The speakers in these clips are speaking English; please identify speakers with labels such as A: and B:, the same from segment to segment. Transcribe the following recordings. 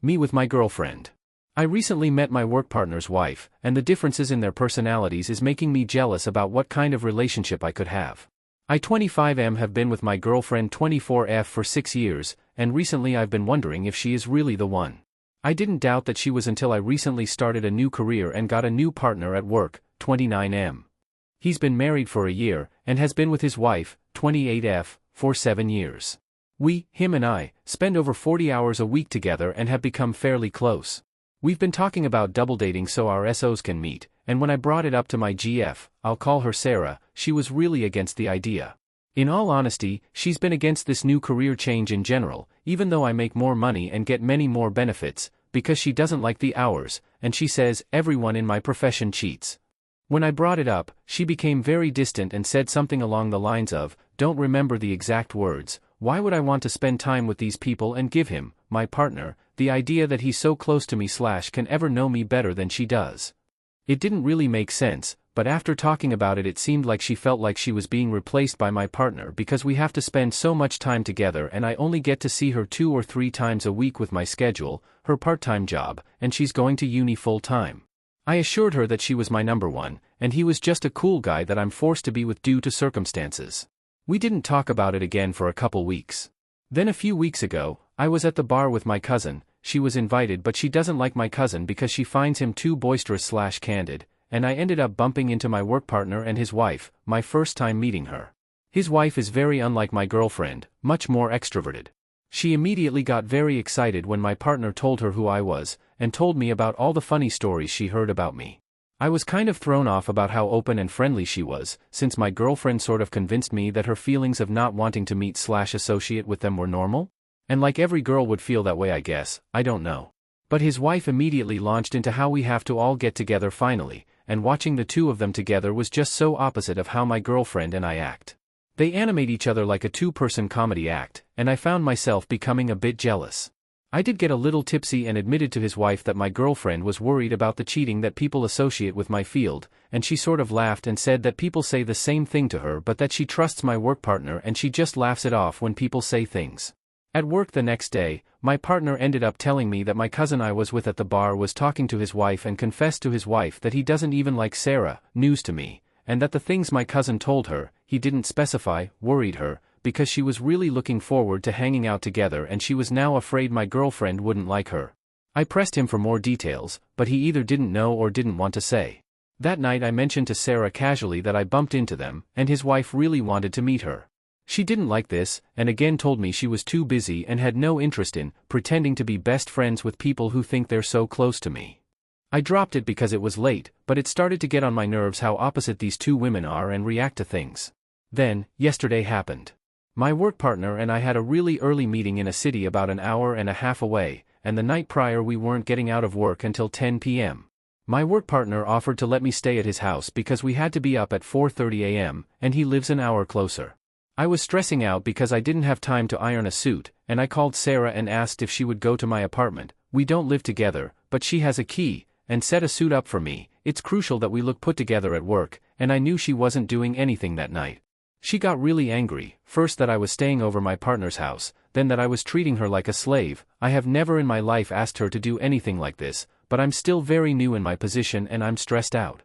A: Me with my girlfriend. I recently met my work partner's wife, and the differences in their personalities is making me jealous about what kind of relationship I could have. I 25M have been with my girlfriend 24F for 6 years, and recently I've been wondering if she is really the one. I didn't doubt that she was until I recently started a new career and got a new partner at work, 29M. He's been married for a year, and has been with his wife, 28F, for 7 years. We, him and I, spend over 40 hours a week together and have become fairly close. We've been talking about double dating so our SOs can meet, and when I brought it up to my GF, I'll call her Sarah, she was really against the idea. In all honesty, she's been against this new career change in general, even though I make more money and get many more benefits, because she doesn't like the hours, and she says everyone in my profession cheats. When I brought it up, she became very distant and said something along the lines of, don't remember the exact words, why would I want to spend time with these people and give him, my partner, the idea that he's so close to me / can ever know me better than she does. It didn't really make sense, but after talking about it seemed like she felt like she was being replaced by my partner because we have to spend so much time together and I only get to see her 2 or 3 times a week with my schedule, her part-time job, and she's going to uni full-time. I assured her that she was my number one, and he was just a cool guy that I'm forced to be with due to circumstances. We didn't talk about it again for a couple weeks. Then a few weeks ago, I was at the bar with my cousin. She was invited but she doesn't like my cousin because she finds him too boisterous / candid, and I ended up bumping into my work partner and his wife, my first time meeting her. His wife is very unlike my girlfriend, much more extroverted. She immediately got very excited when my partner told her who I was, and told me about all the funny stories she heard about me. I was kind of thrown off about how open and friendly she was, since my girlfriend sort of convinced me that her feelings of not wanting to meet / associate with them were normal? And like every girl would feel that way I guess, I don't know. But his wife immediately launched into how we have to all get together finally, and watching the two of them together was just so opposite of how my girlfriend and I act. They animate each other like a 2-person comedy act, and I found myself becoming a bit jealous. I did get a little tipsy and admitted to his wife that my girlfriend was worried about the cheating that people associate with my field, and she sort of laughed and said that people say the same thing to her but that she trusts my work partner and she just laughs it off when people say things. At work the next day, my partner ended up telling me that my cousin I was with at the bar was talking to his wife and confessed to his wife that he doesn't even like Sarah, news to me, and that the things my cousin told her, he didn't specify, worried her, because she was really looking forward to hanging out together and she was now afraid my girlfriend wouldn't like her. I pressed him for more details, but he either didn't know or didn't want to say. That night I mentioned to Sarah casually that I bumped into them, and his wife really wanted to meet her. She didn't like this, and again told me she was too busy and had no interest in pretending to be best friends with people who think they're so close to me. I dropped it because it was late, but it started to get on my nerves how opposite these two women are and react to things. Then, yesterday happened. My work partner and I had a really early meeting in a city about an hour and a half away, and the night prior we weren't getting out of work until 10 p.m. My work partner offered to let me stay at his house because we had to be up at 4:30 a.m., and he lives an hour closer. I was stressing out because I didn't have time to iron a suit, and I called Sarah and asked if she would go to my apartment. We don't live together, but she has a key, and set a suit up for me. It's crucial that we look put together at work, and I knew she wasn't doing anything that night. She got really angry, first that I was staying over my partner's house, then that I was treating her like a slave. I have never in my life asked her to do anything like this, but I'm still very new in my position and I'm stressed out.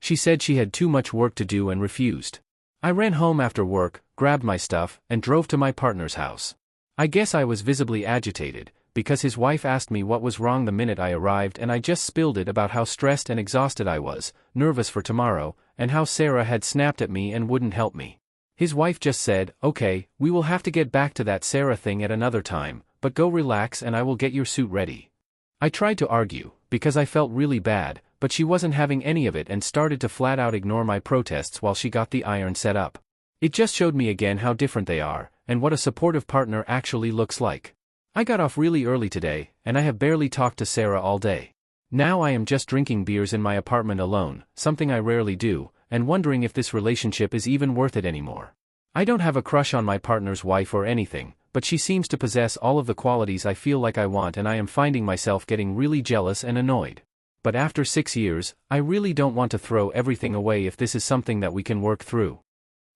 A: She said she had too much work to do and refused. I ran home after work, grabbed my stuff, and drove to my partner's house. I guess I was visibly agitated, because his wife asked me what was wrong the minute I arrived and I just spilled it about how stressed and exhausted I was, nervous for tomorrow, and how Sarah had snapped at me and wouldn't help me. His wife just said, "Okay, we will have to get back to that Sarah thing at another time, but go relax and I will get your suit ready." I tried to argue, because I felt really bad, but she wasn't having any of it and started to flat out ignore my protests while she got the iron set up. It just showed me again how different they are, and what a supportive partner actually looks like. I got off really early today, and I have barely talked to Sarah all day. Now I am just drinking beers in my apartment alone, something I rarely do, and wondering if this relationship is even worth it anymore. I don't have a crush on my partner's wife or anything, but she seems to possess all of the qualities I feel like I want and I am finding myself getting really jealous and annoyed. But after 6 years, I really don't want to throw everything away if this is something that we can work through.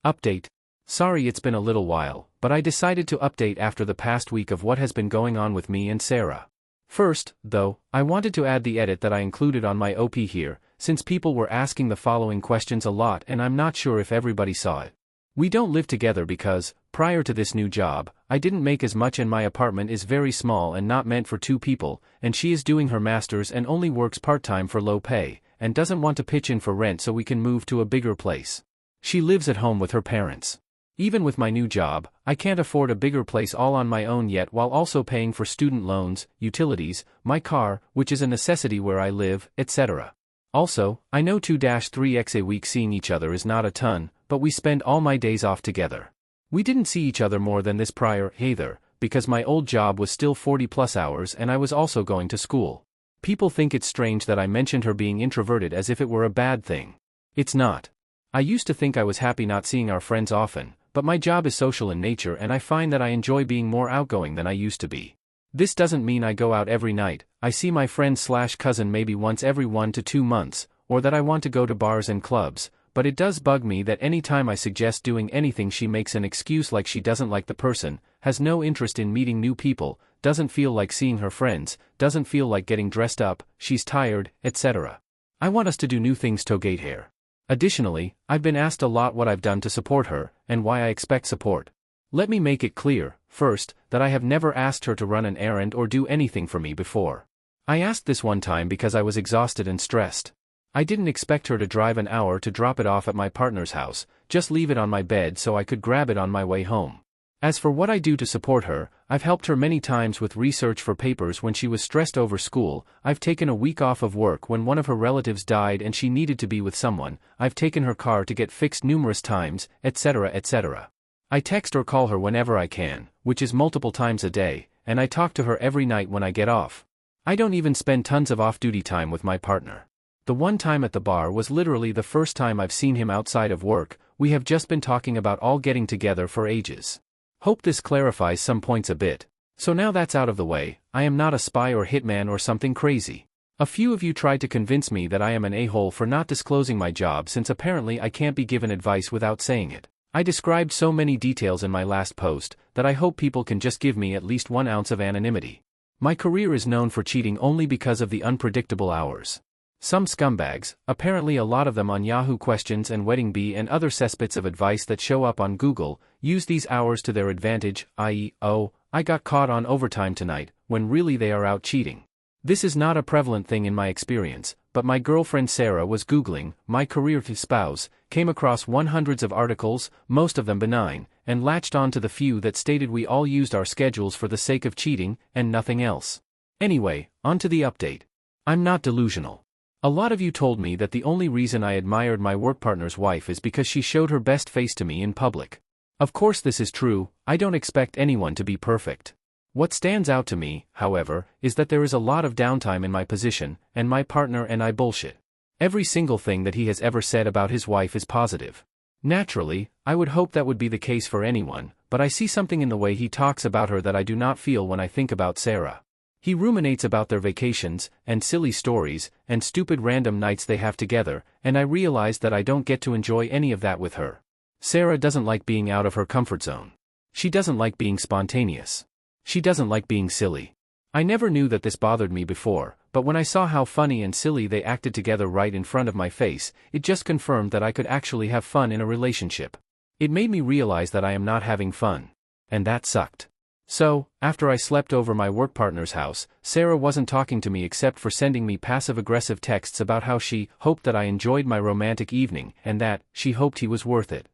A: Update. Sorry it's been a little while, but I decided to update after the past week of what has been going on with me and Sarah. First, though, I wanted to add the edit that I included on my OP here, since people were asking the following questions a lot and I'm not sure if everybody saw it. We don't live together because, prior to this new job, I didn't make as much and my apartment is very small and not meant for 2 people, and she is doing her master's and only works part-time for low pay, and doesn't want to pitch in for rent so we can move to a bigger place. She lives at home with her parents. Even with my new job, I can't afford a bigger place all on my own yet while also paying for student loans, utilities, my car, which is a necessity where I live, etc. Also, I know 2-3x a week seeing each other is not a ton, but we spend all my days off together. We didn't see each other more than this prior, either, because my old job was still 40+ hours and I was also going to school. People think it's strange that I mentioned her being introverted as if it were a bad thing. It's not. I used to think I was happy not seeing our friends often, but my job is social in nature and I find that I enjoy being more outgoing than I used to be. This doesn't mean I go out every night, I see my friend/cousin maybe once every 1 to 2 months, or that I want to go to bars and clubs, but it does bug me that any time I suggest doing anything she makes an excuse like she doesn't like the person, has no interest in meeting new people, doesn't feel like seeing her friends, doesn't feel like getting dressed up, she's tired, etc. I want us to do new things to get here. Additionally, I've been asked a lot what I've done to support her, and why I expect support. Let me make it clear, first, that I have never asked her to run an errand or do anything for me before. I asked this one time because I was exhausted and stressed. I didn't expect her to drive an hour to drop it off at my partner's house, just leave it on my bed so I could grab it on my way home. As for what I do to support her, I've helped her many times with research for papers when she was stressed over school, I've taken a week off of work when one of her relatives died and she needed to be with someone, I've taken her car to get fixed numerous times, etc. etc. I text or call her whenever I can, which is multiple times a day, and I talk to her every night when I get off. I don't even spend tons of off-duty time with my partner. The one time at the bar was literally the first time I've seen him outside of work, we have just been talking about all getting together for ages. Hope this clarifies some points a bit. So now that's out of the way, I am not a spy or hitman or something crazy. A few of you tried to convince me that I am an a-hole for not disclosing my job since apparently I can't be given advice without saying it. I described so many details in my last post, that I hope people can just give me at least 1 ounce of anonymity. My career is known for cheating only because of the unpredictable hours. Some scumbags, apparently a lot of them on Yahoo Questions and Wedding Bee and other cesspits of advice that show up on Google, use these hours to their advantage, i.e., oh, I got caught on overtime tonight, when really they are out cheating. This is not a prevalent thing in my experience, but my girlfriend Sarah was Googling, my career to spouse, came across hundreds of articles, most of them benign, and latched on to the few that stated we all used our schedules for the sake of cheating, and nothing else. Anyway, on to the update. I'm not delusional. A lot of you told me that the only reason I admired my work partner's wife is because she showed her best face to me in public. Of course this is true, I don't expect anyone to be perfect. What stands out to me, however, is that there is a lot of downtime in my position, and my partner and I bullshit. Every single thing that he has ever said about his wife is positive. Naturally, I would hope that would be the case for anyone, but I see something in the way he talks about her that I do not feel when I think about Sarah. He ruminates about their vacations, and silly stories, and stupid random nights they have together, and I realize that I don't get to enjoy any of that with her. Sarah doesn't like being out of her comfort zone. She doesn't like being spontaneous. She doesn't like being silly. I never knew that this bothered me before, but when I saw how funny and silly they acted together right in front of my face, it just confirmed that I could actually have fun in a relationship. It made me realize that I am not having fun. And that sucked. So, after I slept over my work partner's house, Sarah wasn't talking to me except for sending me passive-aggressive texts about how she hoped that I enjoyed my romantic evening and that she hoped he was worth it.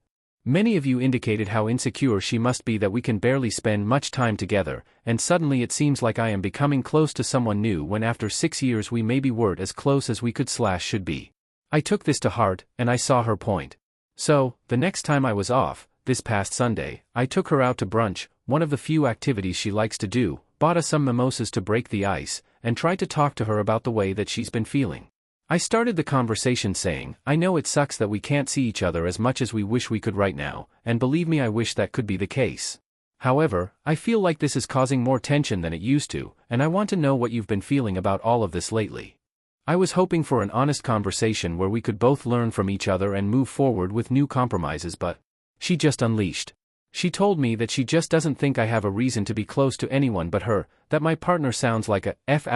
A: Many of you indicated how insecure she must be that we can barely spend much time together, and suddenly it seems like I am becoming close to someone new when after 6 years we maybe weren't as close as we could/should be. I took this to heart, and I saw her point. So, the next time I was off, this past Sunday, I took her out to brunch, one of the few activities she likes to do, bought us some mimosas to break the ice, and tried to talk to her about the way that she's been feeling. I started the conversation saying, I know it sucks that we can't see each other as much as we wish we could right now, and believe me, I wish that could be the case. However, I feel like this is causing more tension than it used to, and I want to know what you've been feeling about all of this lately. I was hoping for an honest conversation where we could both learn from each other and move forward with new compromises, but she just unleashed. She told me that she just doesn't think I have a reason to be close to anyone but her, that my partner sounds like a F***,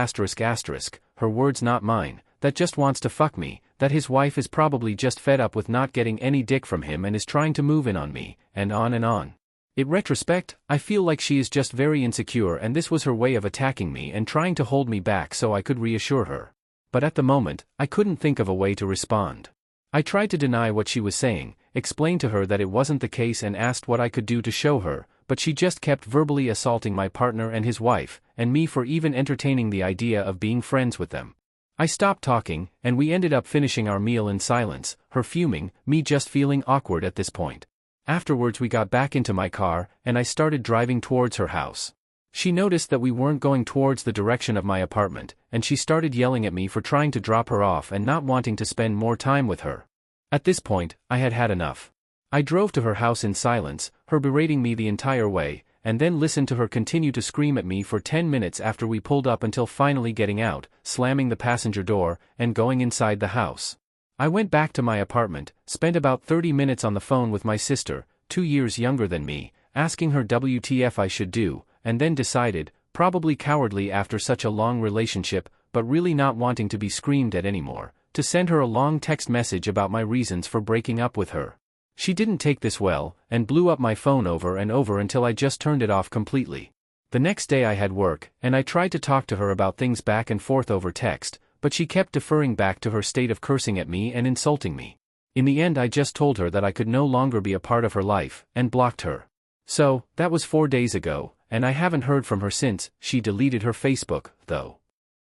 A: her words not mine, that just wants to fuck me, that his wife is probably just fed up with not getting any dick from him and is trying to move in on me, and on and on. In retrospect, I feel like she is just very insecure and this was her way of attacking me and trying to hold me back so I could reassure her. But at the moment, I couldn't think of a way to respond. I tried to deny what she was saying, explained to her that it wasn't the case and asked what I could do to show her, but she just kept verbally assaulting my partner and his wife, and me for even entertaining the idea of being friends with them. I stopped talking, and we ended up finishing our meal in silence, her fuming, me just feeling awkward at this point. Afterwards we got back into my car, and I started driving towards her house. She noticed that we weren't going towards the direction of my apartment, and she started yelling at me for trying to drop her off and not wanting to spend more time with her. At this point, I had had enough. I drove to her house in silence, her berating me the entire way, and then listened to her continue to scream at me for 10 minutes after we pulled up until finally getting out, slamming the passenger door, and going inside the house. I went back to my apartment, spent about 30 minutes on the phone with my sister, 2 years younger than me, asking her WTF I should do, and then decided, probably cowardly after such a long relationship, but really not wanting to be screamed at anymore, to send her a long text message about my reasons for breaking up with her. She didn't take this well, and blew up my phone over and over until I just turned it off completely. The next day I had work, and I tried to talk to her about things back and forth over text, but she kept deferring back to her state of cursing at me and insulting me. In the end I just told her that I could no longer be a part of her life, and blocked her. So, that was 4 days ago, and I haven't heard from her since. She deleted her Facebook, though.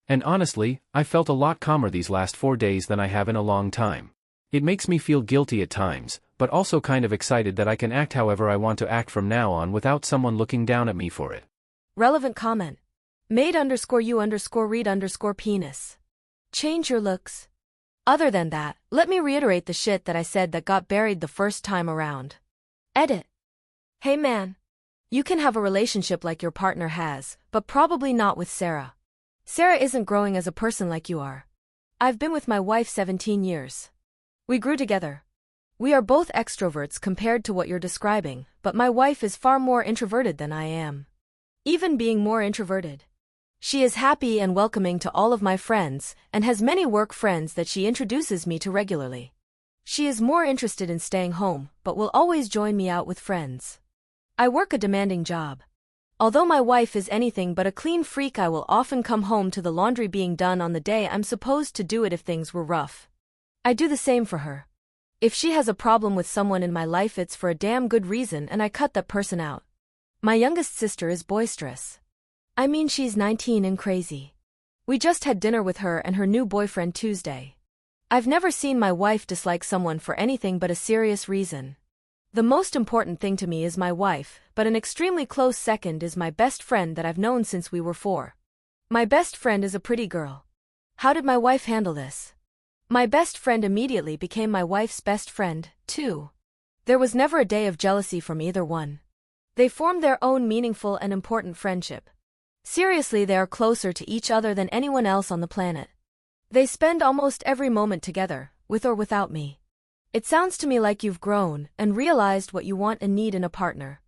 A: And honestly, I felt a lot calmer these last 4 days than I have in a long time. It makes me feel guilty at times, but also kind of excited that I can act however I want to act from now on without someone looking down at me for it.
B: Relevant comment. Maid_you_read_penis. Change your looks. Other than that, let me reiterate the shit that I said that got buried the first time around. Edit. Hey man. You can have a relationship like your partner has, but probably not with Sarah. Sarah isn't growing as a person like you are. I've been with my wife 17 years. We grew together. We are both extroverts compared to what you're describing, but my wife is far more introverted than I am. Even being more introverted. She is happy and welcoming to all of my friends, and has many work friends that she introduces me to regularly. She is more interested in staying home, but will always join me out with friends. I work a demanding job. Although my wife is anything but a clean freak, I will often come home to the laundry being done on the day I'm supposed to do it if things were rough. I do the same for her. If she has a problem with someone in my life, it's for a damn good reason and I cut that person out. My youngest sister is boisterous. I mean, she's 19 and crazy. We just had dinner with her and her new boyfriend Tuesday. I've never seen my wife dislike someone for anything but a serious reason. The most important thing to me is my wife, but an extremely close second is my best friend that I've known since we were 4. My best friend is a pretty girl. How did my wife handle this? My best friend immediately became my wife's best friend, too. There was never a day of jealousy from either one. They formed their own meaningful and important friendship. Seriously, they are closer to each other than anyone else on the planet. They spend almost every moment together, with or without me. It sounds to me like you've grown and realized what you want and need in a partner.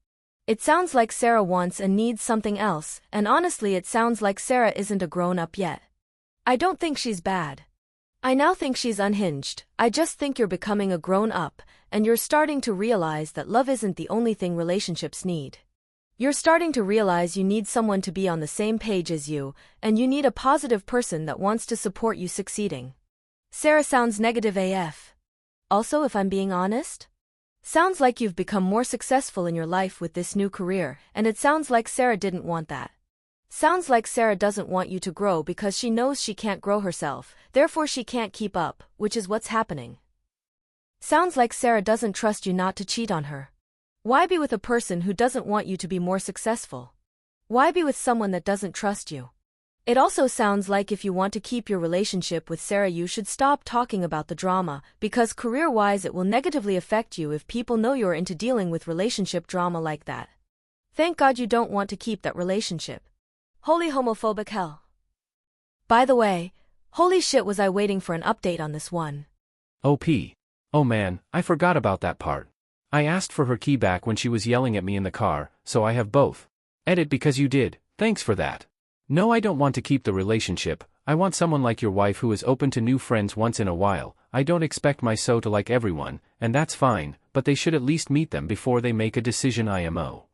B: It sounds like Sarah wants and needs something else, and honestly it sounds like Sarah isn't a grown-up yet. I don't think she's bad. I now think she's unhinged. I just think you're becoming a grown-up, and you're starting to realize that love isn't the only thing relationships need. You're starting to realize you need someone to be on the same page as you, and you need a positive person that wants to support you succeeding. Sarah sounds negative AF. Also, if I'm being honest, sounds like you've become more successful in your life with this new career, and it sounds like Sarah didn't want that. Sounds like Sarah doesn't want you to grow because she knows she can't grow herself, therefore she can't keep up, which is what's happening. Sounds like Sarah doesn't trust you not to cheat on her. Why be with a person who doesn't want you to be more successful? Why be with someone that doesn't trust you? It also sounds like if you want to keep your relationship with Sarah, you should stop talking about the drama, because career-wise it will negatively affect you if people know you're into dealing with relationship drama like that. Thank God you don't want to keep that relationship. Holy homophobic hell. By the way, holy shit, was I waiting for an update on this one.
A: OP. Oh man, I forgot about that part. I asked for her key back when she was yelling at me in the car, so I have both. Edit because you did, thanks for that. No, I don't want to keep the relationship. I want someone like your wife who is open to new friends once in a while. I don't expect my so to like everyone, and that's fine, but they should at least meet them before they make a decision IMO.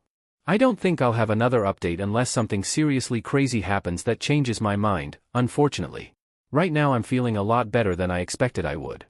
A: I don't think I'll have another update unless something seriously crazy happens that changes my mind, unfortunately. Right now I'm feeling a lot better than I expected I would.